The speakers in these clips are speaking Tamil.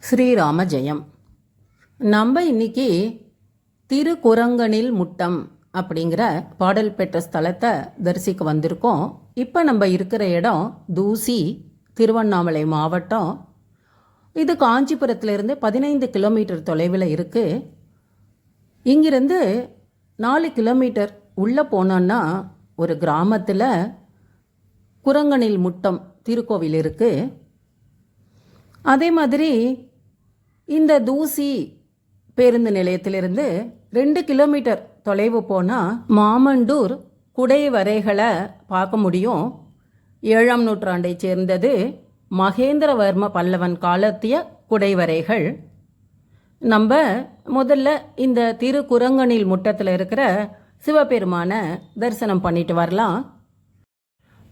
ஸ்ரீராம ஜெயம். நம்ம இன்னைக்கு திருக்குரங்கனில் முட்டம் அப்படிங்கிற பாடல் பெற்ற ஸ்தலத்தை தரிசிக்க வந்திருக்கோம். இப்போ நம்ம இருக்கிற இடம் தூசி, திருவண்ணாமலை மாவட்டம். இது காஞ்சிபுரத்திலிருந்து 15 கிலோமீட்டர் தொலைவில் இருக்குது. இங்கிருந்து 4 கிலோமீட்டர் உள்ளே போனோன்னா ஒரு கிராமத்தில் குரங்கனில் முட்டம் திருக்கோவில் இருக்குது. அதே மாதிரி இந்த தூசி பேருந்து நிலையத்திலிருந்து 2 கிலோமீட்டர் தொலைவு போனால் மாமண்டூர் குடைவரைகளை பார்க்க முடியும். 7ஆம் நூற்றாண்டை சேர்ந்தது. மகேந்திரவர்ம பல்லவன் காலத்திய குடைவரைகள். நம்ம முதல்ல இந்த திருக்குரங்கனில் முட்டத்தில் இருக்கிற சிவபெருமான தரிசனம் பண்ணிட்டு வரலாம்.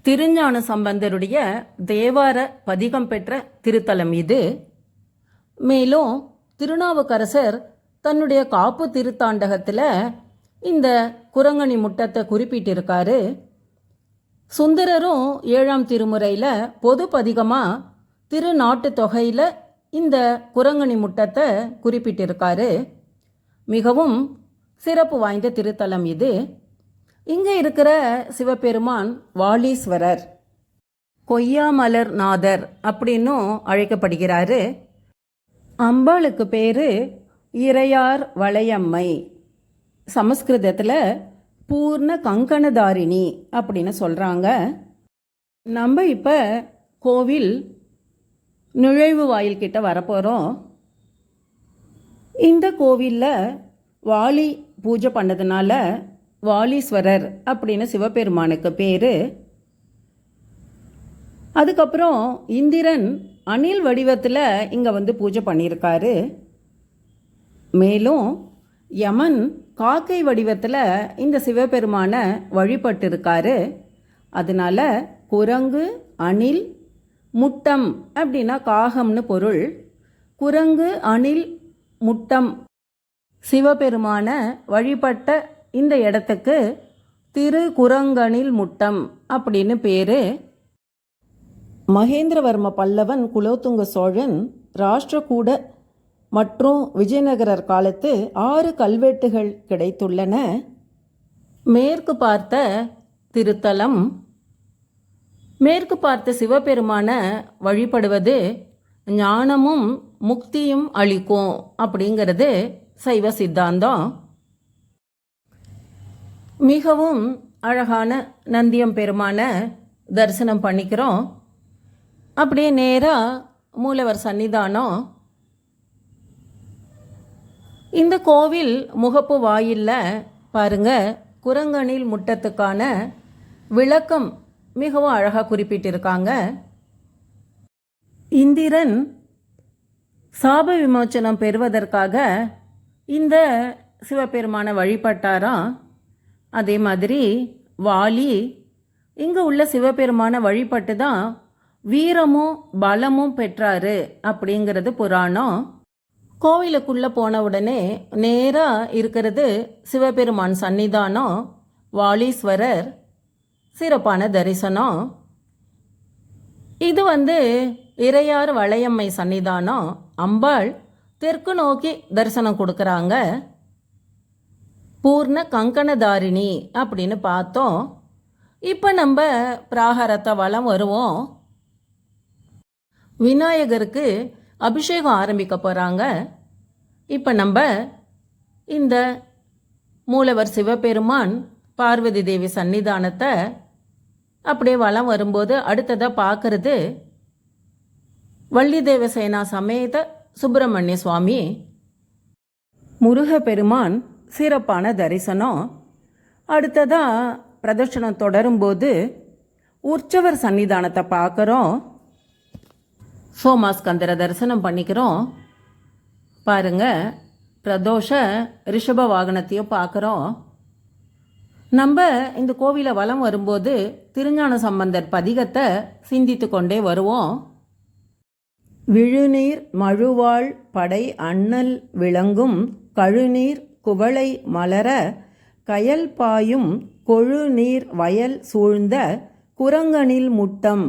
திருஞான சம்பந்தருடைய தேவார பதிகம் பெற்ற திருத்தலம் இது. மேலும் திருநாவுக்கரசர் தன்னுடைய காப்பு திருத்தாண்டகத்தில் இந்த குரங்கணி முட்டத்தை குறிப்பிட்டிருக்காரு. சுந்தரரும் 7ஆம் திருமுறையில் பொது பதிகமாக திருநாட்டு தொகையில் இந்த குரங்கணி முட்டத்தை குறிப்பிட்டிருக்காரு. மிகவும் சிறப்பு வாய்ந்த திருத்தலம் இது. இங்கே இருக்கிற சிவபெருமான் வாலீஸ்வரர், கொய்யாமலர் நாதர் அப்படின்னும் அழைக்கப்படுகிறாரு. அம்பாளுக்கு பேர் இறையார் வளையம்மை. சமஸ்கிருதத்தில் பூர்ண கங்கணதாரிணி அப்படின்னு சொல்கிறாங்க. நம்ம இப்போ கோவில் நுழைவு வாயில் கிட்ட வரப்போகிறோம். இந்த கோவிலில் வாலி பூஜை பண்ணதுனால வாலீஸ்வரர் அப்படின்னு சிவபெருமானுக்கு பேர். அதுக்கப்புறம் இந்திரன் அணில் வடிவத்தில் இங்கே வந்து பூஜை பண்ணியிருக்காரு. மேலும் யமன் காக்கை வடிவத்தில் இந்த சிவபெருமானை வழிபட்டிருக்காரு. அதனால குரங்கு, அணில், முட்டம் அப்படின்னா காகம்னு பொருள். குரங்கு, அணில், முட்டம் சிவபெருமான வழிபட்ட இந்த இடத்துக்கு திருக்குரங்கனில் முட்டம் அப்படின்னு பேர். மகேந்திரவர்ம பல்லவன், குலோத்துங்க சோழன், ராஷ்டிரகூட மற்றும் விஜயநகரர் காலத்து 6 கல்வெட்டுகள் கிடைத்துள்ளன. மேற்கு பார்த்த திருத்தலம். மேற்கு பார்த்த சிவபெருமான வழிபடுவது ஞானமும் முக்தியும் அளிக்கும் அப்படிங்கிறது சைவ சித்தாந்தம். மிகவும் அழகான நந்தியம் பெருமான தரிசனம் பண்ணிக்கிறோம். அப்படியே நேராக மூலவர் சன்னிதானம். இந்த கோவில் முகப்பு வாயிலில் பாருங்க, குரங்கனில் முட்டத்துக்கான விளக்கம் மிகவும் அழகாக குறிப்பிட்டிருக்காங்க. இந்திரன் சாப விமோச்சனம் பெறுவதற்காக இந்த சிவபெருமானை வழிபட்டாராம். அதே மாதிரி வாலி இங்கே உள்ள சிவபெருமானை வழிபட்டு தான் வீரமும் பலமும் பெற்றாரு அப்படிங்கிறது புராணம். கோவிலுக்குள்ளே போன உடனே நேராக இருக்கிறது சிவபெருமான் சன்னிதானம், வாலீஸ்வரர். சிறப்பான தரிசனம். இது இறையார் வளையம்மை சன்னிதானம். அம்பாள் தெற்கு நோக்கி தரிசனம் கொடுக்குறாங்க. பூர்ண கங்கணதாரிணி அப்படின்னு பார்த்தோம். இப்போ நம்ம பிராகாரத்தை வலம் வருவோம். விநாயகருக்கு அபிஷேகம் ஆரம்பிக்க போகிறாங்க. இப்போ நம்ம இந்த மூலவர் சிவபெருமான், பார்வதி தேவி சன்னிதானத்தை அப்படியே வலம் வரும்போது அடுத்ததாக பார்க்கறது வள்ளி தேவசேனா சமேத சுப்பிரமணிய சுவாமி, முருகப்பெருமான். சிறப்பான தரிசனம். அடுத்ததாக பிரதட்சணம் தொடரும்போது உற்சவர் சன்னிதானத்தை பார்க்குறோம். சோமாஸ்கந்தர தரிசனம் பண்ணிக்கிறோம். பாருங்க, பிரதோஷ ரிஷப வாகனத்தையும் பார்க்குறோம். நம்ம இந்த கோவிலை வலம் வரும்போது திருஞான சம்பந்தர் பதிகத்தை சிந்தித்து கொண்டே வருவோம். விழுநீர் மழுவாள் படை அண்ணல் விளங்கும் கழுநீர் குவளை மலர கயல் பாயும் கொழுநீர் வயல் சூழ்ந்த குரங்கனில் முட்டம்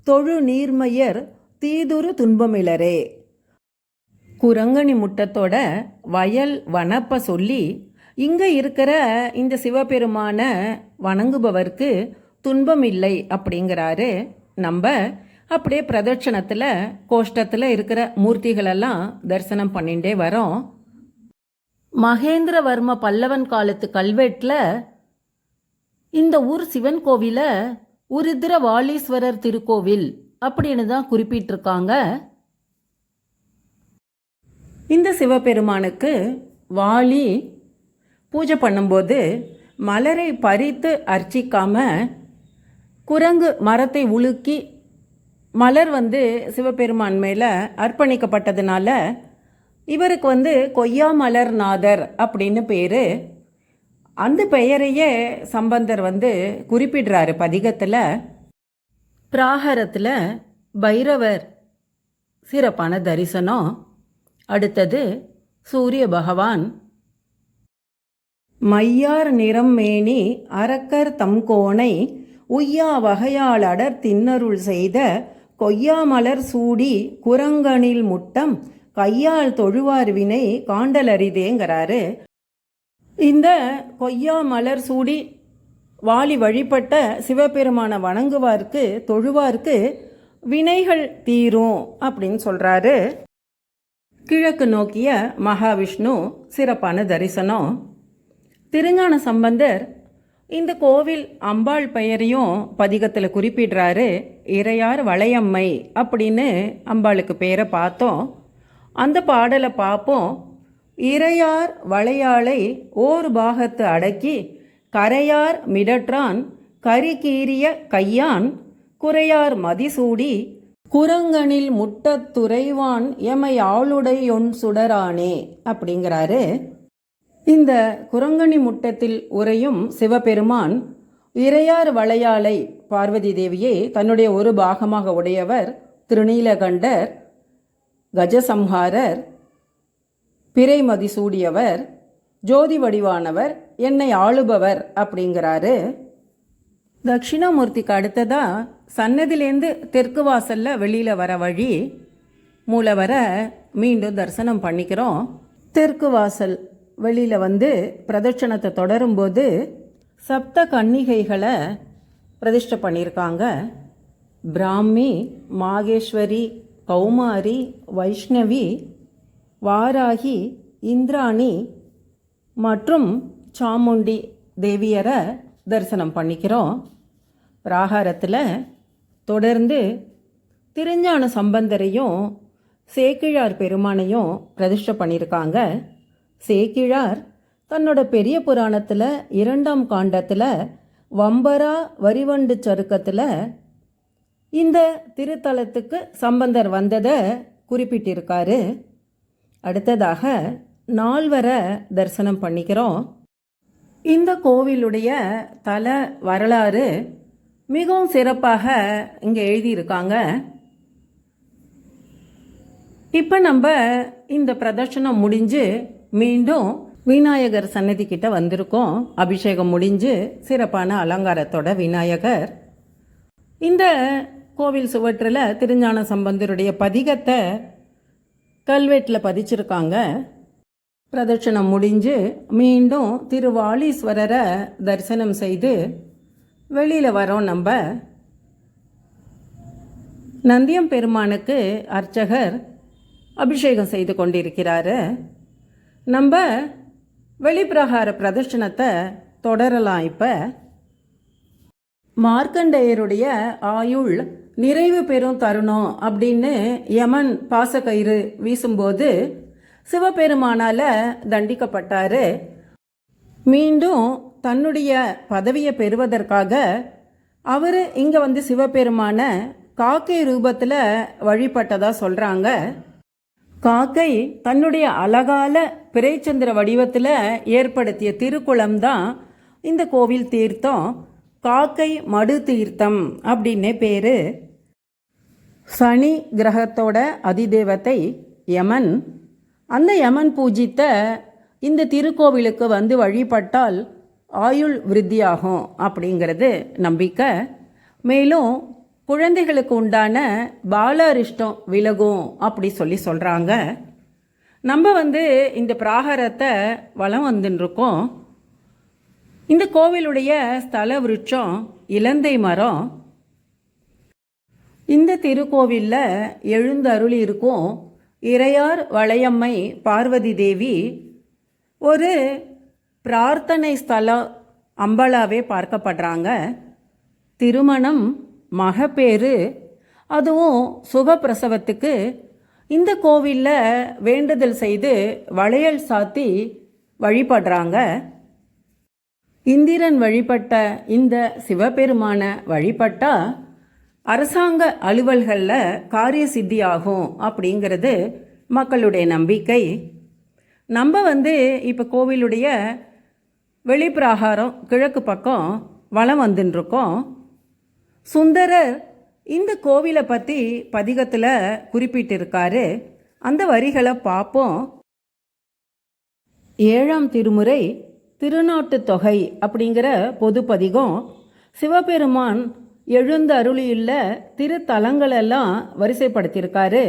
தொழு நீர்மையர் தீதுரு துன்பமிலரே. குரங்கணி முட்டத்தோட வயல் வனப்பை சொல்லி இங்கே இருக்கிற இந்த சிவபெருமான வணங்குபவருக்கு துன்பம் இல்லை அப்படிங்கிறாரு. நம்ம அப்படியே பிரதட்சணத்தில் கோஷ்டத்தில் இருக்கிற மூர்த்திகளெல்லாம் தரிசனம் பண்ணிகிட்டே வரோம். மகேந்திரவர்ம பல்லவன் காலத்து கல்வெட்டில் இந்த ஊர் சிவன் கோவிலை உருத்திர வாலீஸ்வரர் திருக்கோவில் அப்படின்னு தான் குறிப்பிட்டிருக்காங்க. இந்த சிவபெருமானுக்கு வாலி பூஜை பண்ணும்போது மலரை பறித்து அர்ச்சிக்காம குரங்கு மரத்தை உலுக்கி மலர் சிவபெருமான் மேலே அர்ப்பணிக்கப்பட்டதுனால இவருக்கு கொய்யாமலர்நாதர் அப்படின்னு பேர். அந்த பெயரையே சம்பந்தர் குறிப்பிடுறாரு பதிகத்தில். பிராகரத்தில் பைரவர் சிறப்பான தரிசனம். அடுத்தது சூரிய பகவான். மையார் நிறம் மேனி அரக்கர் தம் கோணை உய்யா வகையாளடர் தின்னருள் செய்த கொய்யாமலர் சூடி குரங்கனில் முட்டம் கையால் தொழுவார் வினை காண்டலரிதேங்கிறாரு. இந்த கொய்யாமலர் சூடி வாலி வழிபட்ட சிவபெருமான வணங்குவார்க்கு தொழுவார்க்கு வினைகள் தீரும் அப்படின்னு சொல்கிறாரு. கிழக்கு நோக்கிய மகாவிஷ்ணு சிறப்பான தரிசனம். திருஞான சம்பந்தர் இந்த கோவில் அம்பாள் பெயரையும் பதிகத்தில் குறிப்பிடுறாரு. இறையார் வளையம்மை அப்படின்னு அம்பாளுக்கு பேரை பார்த்தோம். அந்த பாடலை பார்ப்போம். இறையார் வளையாளை ஓர் பாகத்து அடக்கி கரையார் மிடற்றான் கரிகீரிய கையான் குறையார் மதிசூடி குரங்கனில் முட்டத்துறைவான் எமை ஆளுடையொன் சுடரானே அப்படிங்கிறாரு. இந்த குரங்கணி முட்டத்தில் உறையும் சிவபெருமான் இறையார் வளையாளை பார்வதி தேவியை தன்னுடைய ஒரு பாகமாக உடையவர். திருநீலகண்டர் கஜசம்ஹாரர் பிறைமதி சூடியவர் ஜோதி வடிவானவர் என்னை ஆளுபவர் அப்படிங்கிறாரு. தட்சிணாமூர்த்திக்கு அடுத்ததா சன்னதிலேருந்து தெற்கு வாசல்ல வெளியில் வர வழி மூலவரை மீண்டும் தரிசனம் பண்ணிக்கிறோம். தெற்கு வாசல் வெளியில் பிரதட்சணத்தை தொடரும்போது சப்த கன்னிகைகளை பிரதிஷ்டை பண்ணியிருக்காங்க. பிராமி, மாகேஸ்வரி, கௌமாரி, வைஷ்ணவி, வாராகி, இந்திராணி மற்றும் சாமுண்டி தேவியரை தரிசனம் பண்ணிக்கிறோம். பிராகாரத்தில் தொடர்ந்து திருஞான சம்பந்தரையும் சேக்கிழார் பெருமானையும் பிரதிஷ்டை பண்ணியிருக்காங்க. சேக்கிழார் தன்னோட பெரிய புராணத்தில் 2ஆம் காண்டத்தில் வம்பரா வரிவண்டு சருக்கத்தில் இந்த திருத்தலத்துக்கு சம்பந்தர் வந்ததை குறிப்பிட்டிருக்காரு. அடுத்ததாக நால்வரை தரிசனம் பண்ணிக்கிறோம். இந்த கோவிலுடைய தல வரலாறு மிகவும் சிறப்பாக இங்கே எழுதியிருக்காங்க. இப்போ நம்ம இந்த பிரதர்ஷனம் முடிஞ்சு மீண்டும் விநாயகர் சன்னதி கிட்ட வந்திருக்கோம். அபிஷேகம் முடிஞ்சு சிறப்பான அலங்காரத்தோட விநாயகர் இந்த கோவில் சுவற்றில் திருஞான சம்பந்தருடைய பதிகத்தை கல்வெட்டில் பதிச்சிருக்காங்க. பிரதட்சணம் முடிஞ்சு மீண்டும் திருவாலீஸ்வரரை தரிசனம் செய்து வெளியில் வரோம். நம்ம நந்தியம் பெருமானுக்கு அர்ச்சகர் அபிஷேகம் செய்து கொண்டிருக்கிறாரு. நம்ம வெளிப்பிரகார பிரதட்சணத்தை தொடரலாம். இப்போ மார்க்கண்டேயருடைய ஆயுள் நிறைவு பெறும் தருணம் அப்படின்னு யமன் பாசக்கயிறு வீசும்போது சிவபெருமானால் தண்டிக்கப்பட்டார். மீண்டும் தன்னுடைய பதவியை பெறுவதற்காக அவர் இங்கே சிவபெருமான காக்கை ரூபத்தில் வழிபட்டதாக சொல்கிறாங்க. காக்கை தன்னுடைய அழகால பிறைச்சந்திர வடிவத்தில் ஏற்படுத்திய திருக்குளம்தான் இந்த கோவில் தீர்த்தம். காக்கை மடு தீர்த்தம் அப்படின்னே பேர். சனி கிரகத்தோட அதிதேவத்தை யமன். அந்த யமன் பூஜித்த இந்த திருக்கோவிலுக்கு வழிபட்டால் ஆயுள் விருத்தியாகும் அப்படிங்கிறது நம்பிக்கை. மேலும் குழந்தைகளுக்கு உண்டான பாலாரிஷ்டம் விலகும் அப்படி சொல்கிறாங்க. நம்ம இந்த பிராகாரத்தை வலம் வந்துட்டுருக்கோம். இந்த கோவிலுடைய ஸ்தல விருட்சம் இலந்தை மரம். இந்த திருக்கோவிலில் எழுந்தருளி இருக்கும் இறையார் வளையம்மை பார்வதி தேவி ஒரு பிரார்த்தனை ஸ்தலம் அம்பலாவே பார்க்கப்படுறாங்க. திருமணம், மகப்பேறு, அதுவும் சுகப்பிரசவத்துக்கு இந்த கோவிலில் வேண்டுதல் செய்து வளையல் சாத்தி வழிபடுறாங்க. இந்திரன் வழிபட்ட இந்த சிவபெருமான வழிபட்டா அரசாங்க அலுவல்களில் காரிய சித்தியாகும் அப்படிங்கிறது மக்களுடைய நம்பிக்கை. நம்ம இப்போ கோவிலுடைய வெளிப்பிராகாரம் கிழக்கு பக்கம் வலம் வந்துட்டுருக்கோம். சுந்தரர் இந்த கோவிலை பற்றி பதிகத்தில் குறிப்பிட்டிருக்காரு. அந்த வரிகளை பார்ப்போம். 7ஆம் திருமுறை திருநாட்டுத் தொகை அப்படிங்கிற பொது பதிகம் சிவபெருமான் எழுந்து அருளியுள்ள திருத்தலங்களெல்லாம் வரிசைப்படுத்தியிருக்காரு.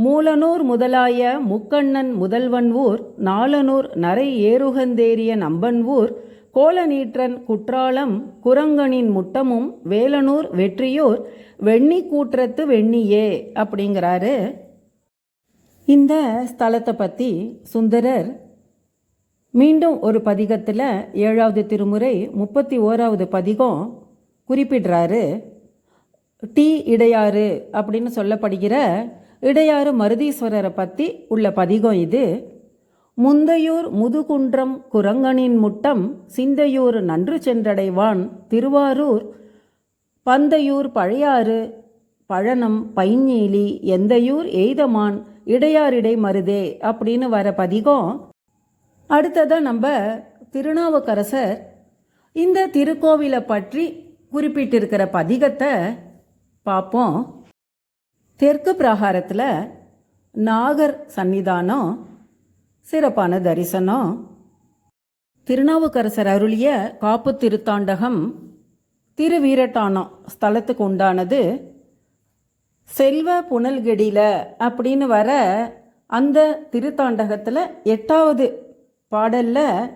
மூலனூர் முதலாய முக்கண்ணன் முதல்வன் ஊர், நாலனூர் நரை ஏறுகந்தேரிய நம்பன் ஊர், கோலநீற்றன் குற்றாலம் குரங்கனின் முட்டமும், வேலனூர் வெற்றியூர் வெண்ணி கூற்றத்து வெண்ணியே அப்படிங்கிறாரு. இந்த ஸ்தலத்தை பற்றி சுந்தரர் மீண்டும் ஒரு பதிகத்தில் 7ஆவது திருமுறை 31ஆவது பதிகம் குறிப்பிடுறாரு. டி இடையாறு அப்படின்னு சொல்லப்படுகிற இடையாறு மருதீஸ்வரரை பற்றி உள்ள பதிகம் இது. முந்தையூர் முதுகுன்றம் குரங்கனின் முட்டம், சிந்தையூர் நன்று சென்றடைவான், திருவாரூர் பந்தையூர் பழையாறு பழனம் பைஞ்சீலி, எந்தையூர் எய்தமான், இடையாரிடை மருதே அப்படின்னு வர பதிகம். அடுத்ததாக நம்ம திருநாவுக்கரசர் இந்த திருக்கோவிலை பற்றி குறிப்பிட்டிருக்கிற பதிகத்தை பார்ப்போம். தெற்கு பிராகாரத்தில் நாகர் சன்னிதானம், சிறப்பான தரிசனம். திருநாவுக்கரசர் அருளிய காப்பு திருத்தாண்டகம் திருவீரட்டானம் ஸ்தலத்துக்கு உண்டானது. செல்வ புனல்கெடில அப்படின்னு வர அந்த திருத்தாண்டகத்தில் 8ஆவது பாடலில்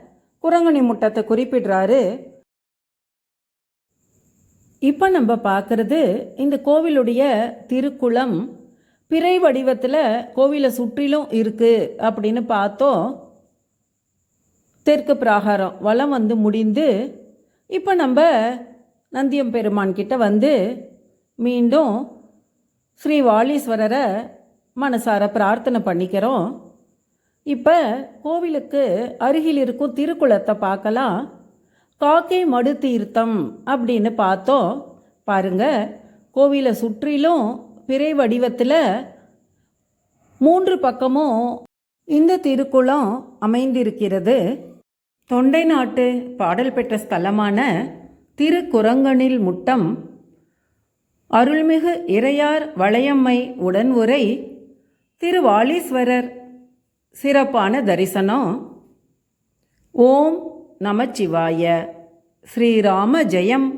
குரங்கணி முட்டத்தை குறிப்பிடுறாரு. இப்போ நம்ம பார்க்குறது இந்த கோவிலுடைய திருக்குளம் பிறை வடிவத்தில் கோவிலை சுற்றிலும் இருக்குது அப்படின்னு பார்த்தோம். தெற்கு பிராகாரம் வலம் முடிந்து இப்போ நம்ம நந்தியம் பெருமான் கிட்ட மீண்டும் ஸ்ரீ வாலீஸ்வரரை மனசார பிரார்த்தனை பண்ணிக்கிறோம். இப்போ கோவிலுக்கு அருகில் இருக்கும் திருக்குளத்தை பார்க்கலாம். காக்கை மடு தீர்த்தம் அப்படின்னு பார்த்தோம். பாருங்க, கோவிலை சுற்றிலும் பிறை வடிவத்தில் 3 பக்கமும் இந்த திருக்குளம் அமைந்திருக்கிறது. தொண்டை நாட்டு பாடல் பெற்ற ஸ்தலமான திருக்குரங்கனில் முட்டம், அருள்மிகு இறையார் வளையம்மை உடன் உரை திருவாலீஸ்வரர் சிறப்பான தரிசனம். ஓம் நமச்சிவாய. ஸ்ரீராம ஜெயம்.